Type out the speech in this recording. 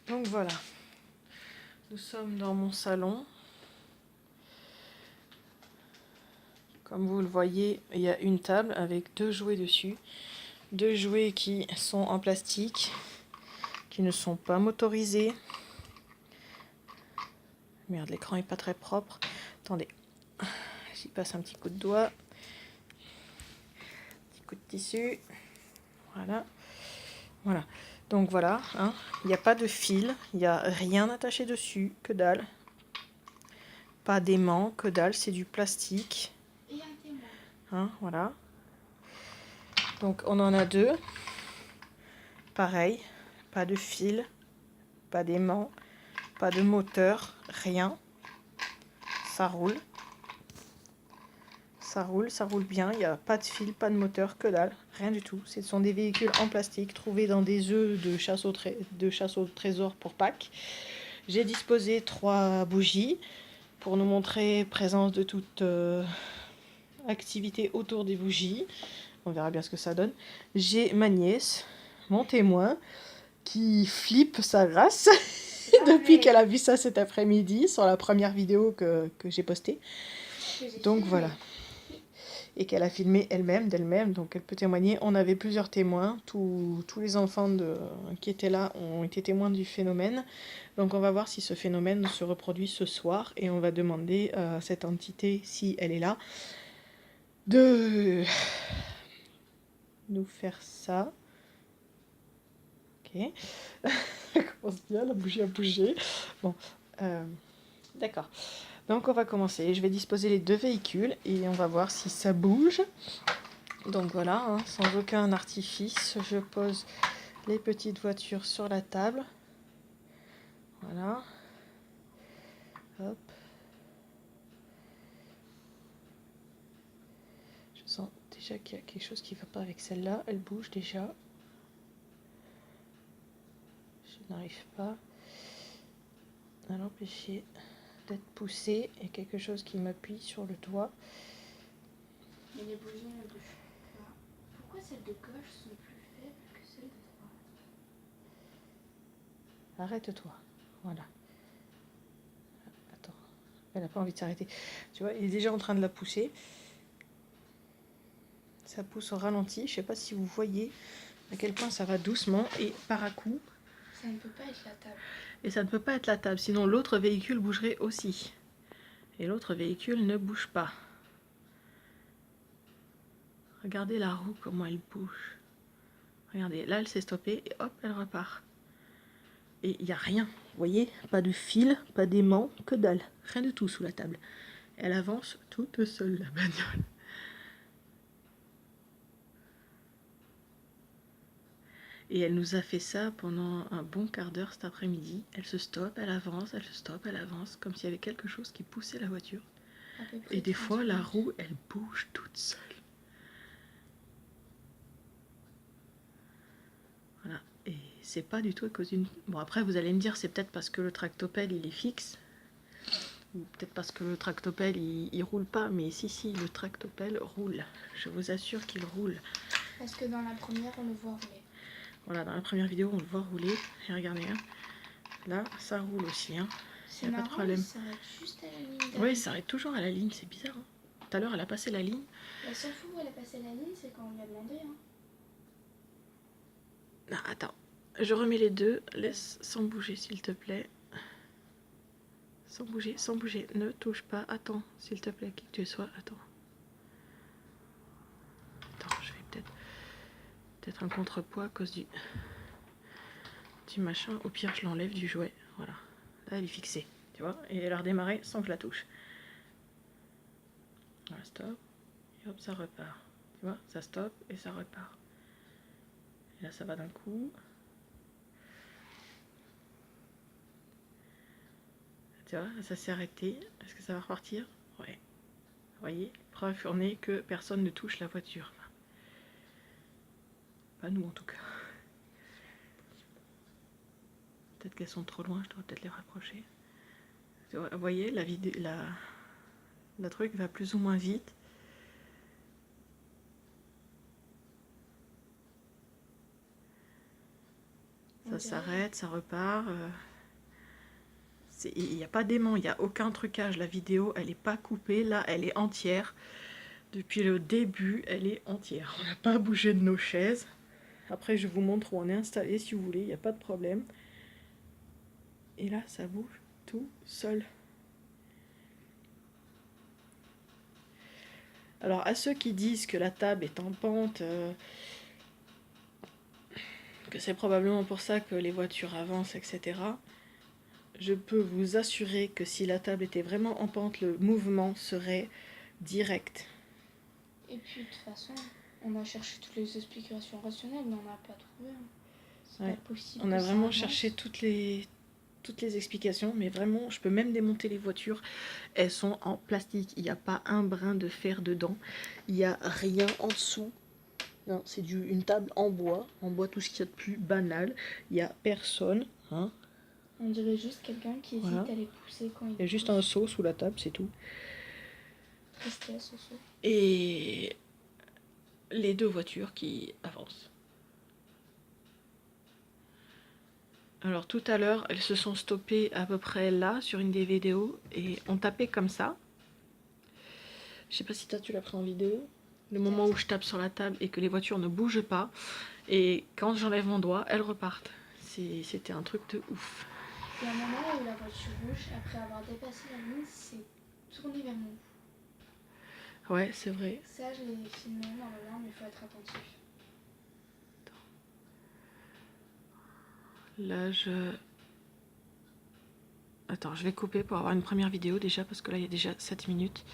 Donc voilà, nous sommes dans mon salon. Comme vous le voyez, il y a une table avec 2 jouets dessus. 2 jouets qui sont en plastique, qui ne sont pas motorisés. Merde, l'écran est pas très propre. Attendez, j'y passe un petit coup de doigt. Petit coup de tissu. Voilà. Voilà. Donc voilà, hein. Il n'y a pas de fil, il n'y a rien attaché dessus, que dalle. Pas d'aimant, que dalle, c'est du plastique. Hein, voilà. Donc on en a 2. Pareil, pas de fil, pas d'aimant, pas de moteur, rien. Ça roule. Ça roule bien, il n'y a pas de fil, pas de moteur, que dalle, rien du tout. Ce sont des véhicules en plastique trouvés dans des œufs de chasse au trésor pour Pâques. J'ai disposé 3 bougies pour nous montrer présence de toute activité autour des bougies. On verra bien ce que ça donne. J'ai ma nièce, mon témoin, qui flippe sa race depuis qu'elle a vu ça cet après-midi sur la première vidéo que j'ai postée. Donc voilà. Et qu'elle a filmé elle-même, d'elle-même, donc elle peut témoigner. On avait plusieurs témoins, tous les enfants qui étaient là ont été témoins du phénomène. Donc on va voir si ce phénomène se reproduit ce soir, et on va demander à cette entité, si elle est là, de nous faire ça. Ok. Ça commence bien, la bougie a bougé. Bon, d'accord. Donc on va commencer. Je vais disposer les 2 véhicules et on va voir si ça bouge. Donc voilà, hein, sans aucun artifice, je pose les petites voitures sur la table. Voilà. Hop. Je sens déjà qu'il y a quelque chose qui ne va pas avec celle-là. Elle bouge déjà. Je n'arrive pas à l'empêcher d'être poussée. Il y a quelque chose qui m'appuie sur le doigt. Mais les bougies ne bougent pas. Pourquoi celles de gauche sont plus faibles que celles de droite? Arrête-toi. Voilà. Attends. Elle n'a pas envie de s'arrêter. Tu vois, il est déjà en train de la pousser. Ça pousse au ralenti. Je ne sais pas si vous voyez à quel point ça va doucement et par à coup. Ça ne peut pas être la table. Et ça ne peut pas être la table, sinon l'autre véhicule bougerait aussi. Et l'autre véhicule ne bouge pas. Regardez la roue, comment elle bouge. Regardez, là elle s'est stoppée et hop, elle repart. Et il n'y a rien, vous voyez, pas de fil, pas d'aimant, que dalle. Rien du tout sous la table. Elle avance toute seule, la bagnole. Et elle nous a fait ça pendant un bon quart d'heure cet après-midi. Elle se stoppe, elle avance, elle se stoppe, elle avance, comme s'il y avait quelque chose qui poussait la voiture. Et des fois, la roue, elle bouge toute seule. Voilà. Et c'est pas du tout à cause d'une... Bon, après, vous allez me dire, c'est peut-être parce que le tractopelle, il est fixe. Ou peut-être parce que le tractopelle, il roule pas. Mais si, le tractopelle roule. Je vous assure qu'il roule. Parce que dans la première, on le voit rouler. Voilà, dans la première vidéo, on le voit rouler. Et regardez, hein. Là, ça roule aussi, hein. C'est pas de problème. Ça s'arrête juste à la ligne. Oui, ça s'arrête toujours à la ligne, c'est bizarre. Hein. Tout à l'heure, elle a passé la ligne. La seule fois où elle a passé la ligne, c'est quand on lui a demandé. Hein. Ah, attends, je remets les 2. Laisse sans bouger, s'il te plaît. Sans bouger, sans bouger. Ne touche pas. Attends, s'il te plaît, qui que tu sois. Attends. Attends, je vais peut-être un contrepoids à cause du machin. Au pire, je l'enlève du jouet. Voilà. Là, elle est fixée. Tu vois, et elle a redémarré sans que je la touche. Voilà, stop. Et hop, ça repart. Tu vois, ça stoppe et ça repart. Et là, ça va d'un coup. Tu vois, ça s'est arrêté. Est-ce que ça va repartir? Ouais. Vous voyez, preuve fournie que personne ne touche la voiture. Pas nous en tout cas. Peut-être qu'elles sont trop loin, je dois peut-être les rapprocher. Vous voyez, la truc va plus ou moins vite. On s'arrête, ça repart. Il n'y a pas d'aimant, il n'y a aucun trucage. La vidéo, elle n'est pas coupée. Là, elle est entière. Depuis le début, elle est entière. On n'a pas bougé de nos chaises. Après, je vous montre où on est installé si vous voulez. Il n'y a pas de problème. Et là, ça bouge tout seul. Alors, à ceux qui disent que la table est en pente, que c'est probablement pour ça que les voitures avancent, etc., je peux vous assurer que si la table était vraiment en pente, le mouvement serait direct. Et puis de toute façon, on a cherché toutes les explications rationnelles, mais on n'a pas trouvé. C'est Ouais. pas possible. On a que ça vraiment avance. cherché toutes les explications, mais vraiment, je peux même démonter les voitures. Elles sont en plastique, il n'y a pas un brin de fer dedans, il n'y a rien en dessous. Non, c'est une table en bois tout ce qu'il y a de plus banal. Il n'y a personne, hein. On dirait juste quelqu'un qui hésite Voilà. à les pousser quand il Il y a juste un seau sous la table, c'est tout. Tristesse, aussi. Et les deux voitures qui avancent. Alors tout à l'heure, elles se sont stoppées à peu près là, sur une des vidéos, et on tapait comme ça. Je sais pas si toi tu l'as pris en vidéo. Le moment où je tape sur la table et que les voitures ne bougent pas. Et quand j'enlève mon doigt, elles repartent. C'était un truc de ouf. Il y a un moment où la voiture rouge, après avoir dépassé la ligne, s'est tournée vers nous. Ouais, c'est vrai. Ça, je l'ai filmé normalement, mais il faut être attentif. Là, Attends, je vais couper pour avoir une première vidéo déjà, parce que là, il y a déjà 7 minutes.